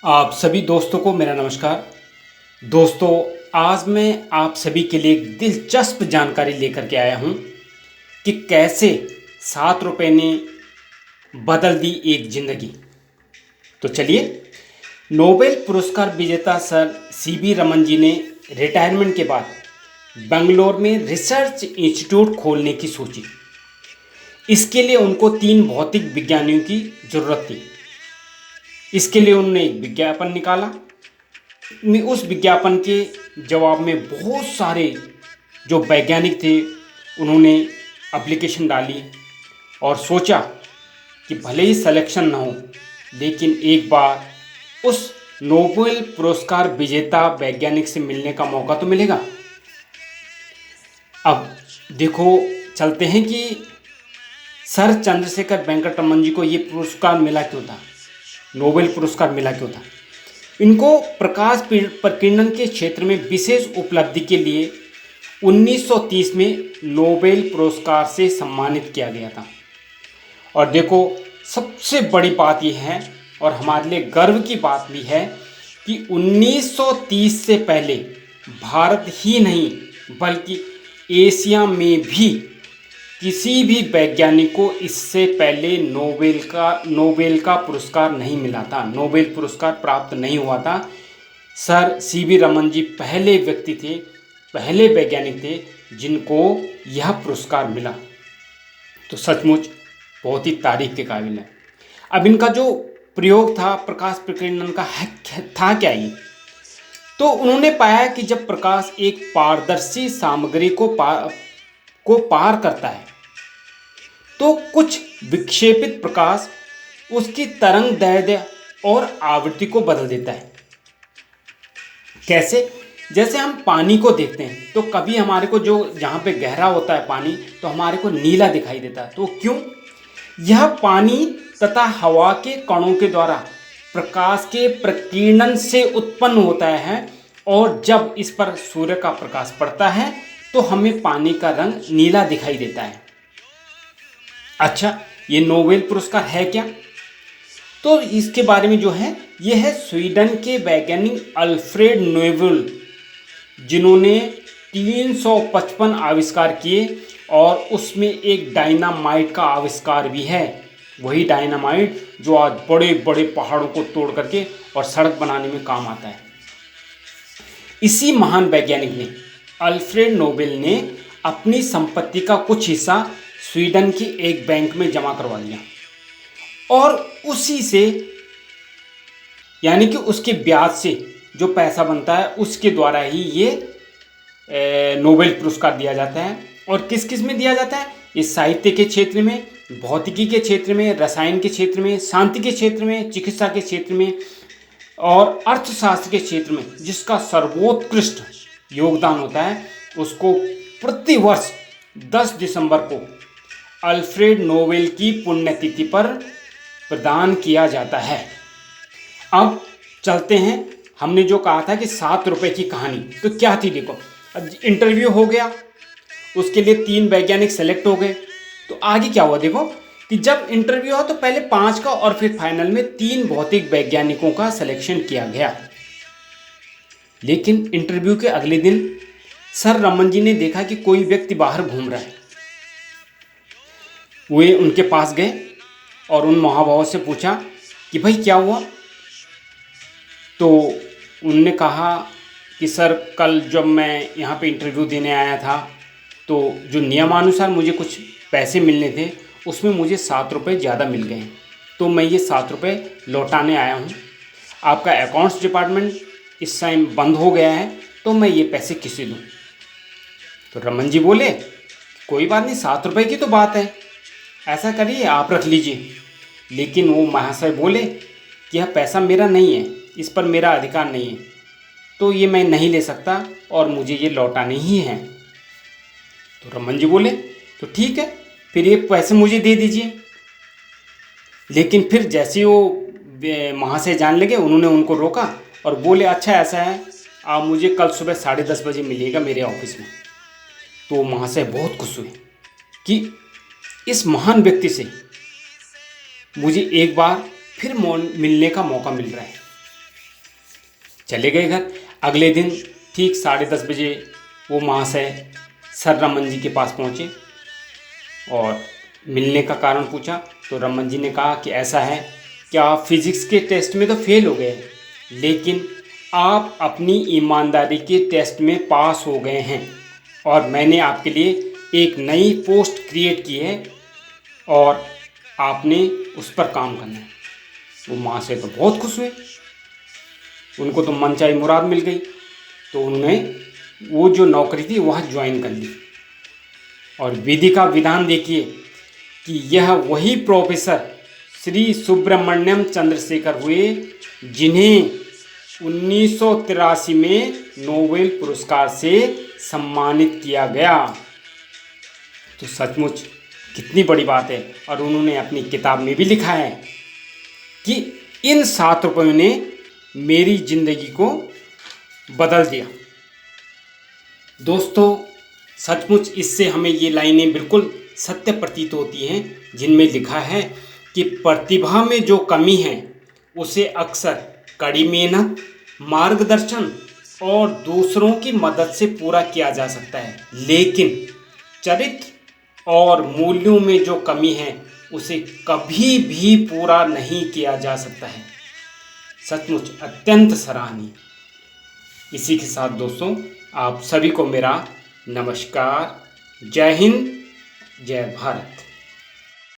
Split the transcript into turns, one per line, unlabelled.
आप सभी दोस्तों को मेरा नमस्कार। दोस्तों, आज मैं आप सभी के लिए एक दिलचस्प जानकारी लेकर के आया हूं कि कैसे 7 रुपये ने बदल दी एक जिंदगी। तो चलिए, नोबेल पुरस्कार विजेता सर सीवी रमन जी ने रिटायरमेंट के बाद बेंगलोर में रिसर्च इंस्टीट्यूट खोलने की सोची। इसके लिए उनको 3 भौतिक विज्ञानियों की ज़रूरत थी। इसके लिए उन्होंने एक विज्ञापन निकाला। उस विज्ञापन के जवाब में बहुत सारे जो वैज्ञानिक थे उन्होंने एप्लीकेशन डाली और सोचा कि भले ही सिलेक्शन ना हो, लेकिन एक बार उस नोबेल पुरस्कार विजेता वैज्ञानिक से मिलने का मौका तो मिलेगा। अब देखो, चलते हैं कि सर चंद्रशेखर वेंकट रमन जी को ये पुरस्कार मिला क्यों था, नोबेल पुरस्कार मिला क्यों था। इनको प्रकाश प्रकीर्णन के क्षेत्र में विशेष उपलब्धि के लिए 1930 में नोबेल पुरस्कार से सम्मानित किया गया था। और देखो, सबसे बड़ी बात यह है और हमारे लिए गर्व की बात भी है कि 1930 से पहले भारत ही नहीं बल्कि एशिया में भी किसी भी वैज्ञानिक को इससे पहले नोबेल का पुरस्कार नहीं मिला था, नोबेल पुरस्कार प्राप्त नहीं हुआ था। सर सीवी रमन जी पहले व्यक्ति थे, पहले वैज्ञानिक थे जिनको यह पुरस्कार मिला। तो सचमुच बहुत ही तारीफ के काबिल है। अब इनका जो प्रयोग था प्रकाश प्रकीर्णन का था क्या ये, तो उन्होंने पाया कि जब प्रकाश एक पारदर्शी सामग्री को पार करता है तो कुछ विक्षेपित प्रकाश उसकी तरंग दैर्ध्य और आवृत्ति को बदल देता है। कैसे? जैसे हम पानी को देखते हैं तो कभी हमारे को जो जहाँ पे गहरा होता है पानी तो हमारे को नीला दिखाई देता है। तो क्यों? यह पानी तथा हवा के कणों के द्वारा प्रकाश के प्रकीर्णन से उत्पन्न होता है और जब इस पर सूर्य का प्रकाश पड़ता है तो हमें पानी का रंग नीला दिखाई देता है। अच्छा, ये नोबेल पुरस्कार है क्या? तो इसके बारे में जो है ये है स्वीडन के वैज्ञानिक अल्फ्रेड नोबेल, जिन्होंने 355 आविष्कार किए और उसमें एक डायनामाइट का आविष्कार भी है। वही डायनामाइट जो आज बड़े बड़े पहाड़ों को तोड़ करके और सड़क बनाने में काम आता है। इसी महान वैज्ञानिक ने अल्फ्रेड नोबेल ने अपनी संपत्ति का कुछ हिस्सा स्वीडन की एक बैंक में जमा करवा लिया और उसी से यानी कि उसके ब्याज से जो पैसा बनता है उसके द्वारा ही ये नोबेल पुरस्कार दिया जाता है। और किस किस में दिया जाता है? इस साहित्य के क्षेत्र में, भौतिकी के क्षेत्र में, रसायन के क्षेत्र में, शांति के क्षेत्र में, चिकित्सा के क्षेत्र में और अर्थशास्त्र के क्षेत्र में जिसका सर्वोत्कृष्ट योगदान होता है उसको प्रतिवर्ष 10 दिसंबर को अल्फ्रेड नोबेल की पुण्यतिथि पर प्रदान किया जाता है। अब चलते हैं, हमने जो कहा था कि 7 रुपये की कहानी, तो क्या थी? देखो, इंटरव्यू हो गया, उसके लिए 3 वैज्ञानिक सेलेक्ट हो गए। तो आगे क्या हुआ? देखो कि जब इंटरव्यू हुआ तो पहले 5 का और फिर फाइनल में 3 भौतिक वैज्ञानिकों का सिलेक्शन किया गया। लेकिन इंटरव्यू के अगले दिन सर रमन जी ने देखा कि कोई व्यक्ति बाहर घूम रहा है। वे उनके पास गए और उन महाभावों से पूछा कि भाई क्या हुआ? तो उनने कहा कि सर, कल जब मैं यहाँ पे इंटरव्यू देने आया था तो जो नियमानुसार मुझे कुछ पैसे मिलने थे उसमें मुझे 7 रुपये ज़्यादा मिल गए, तो मैं ये 7 रुपये लौटाने आया हूँ। आपका अकाउंट्स डिपार्टमेंट इस टाइम बंद हो गया है तो मैं ये पैसे किसे दूँ? तो रमन जी बोले, कोई बात नहीं, 7 रुपये की तो बात है, ऐसा करिए आप रख लीजिए। लेकिन वो महाशय बोले कि यह पैसा मेरा नहीं है, इस पर मेरा अधिकार नहीं है, तो ये मैं नहीं ले सकता और मुझे ये लौटाने ही हैं। तो रमन जी बोले, तो ठीक है, फिर ये पैसे मुझे दे दीजिए। लेकिन फिर जैसे वो महाशय जान लगे, उन्होंने उनको रोका और बोले, अच्छा ऐसा है, आप मुझे कल सुबह 10:30 बजे मिलिएगा मेरे ऑफिस में। तो महाशय बहुत खुश हुए कि इस महान व्यक्ति से मुझे एक बार फिर मिलने का मौका मिल रहा है। चले गए घर। अगले दिन ठीक 10:30 बजे वो महाशय सर रमन जी के पास पहुँचे और मिलने का कारण पूछा। तो रमन जी ने कहा कि ऐसा है कि आप फिजिक्स के टेस्ट में तो फेल हो गए, लेकिन आप अपनी ईमानदारी के टेस्ट में पास हो गए हैं और मैंने आपके लिए एक नई पोस्ट क्रिएट की है और आपने उस पर काम करना है। वो महाशय तो बहुत खुश हुए, उनको तो मनचाही मुराद मिल गई। तो उन्होंने वो जो नौकरी थी वह ज्वाइन कर ली। और विधि का विधान देखिए कि यह वही प्रोफेसर श्री सुब्रमण्यम चंद्रशेखर हुए जिन्हें 1983 में नोबेल पुरस्कार से सम्मानित किया गया। तो सचमुच कितनी बड़ी बात है। और उन्होंने अपनी किताब में भी लिखा है कि इन 7 रुपयों ने मेरी ज़िंदगी को बदल दिया। दोस्तों सचमुच इससे हमें ये लाइनें बिल्कुल सत्य प्रतीत होती हैं, जिनमें लिखा है कि प्रतिभा में जो कमी है उसे अक्सर कड़ी मेहनत, मार्गदर्शन और दूसरों की मदद से पूरा किया जा सकता है, लेकिन चरित्र और मूल्यों में जो कमी है उसे कभी भी पूरा नहीं किया जा सकता है। सचमुच अत्यंत सराहनीय। इसी के साथ दोस्तों आप सभी को मेरा नमस्कार। जय हिंद, जय भारत।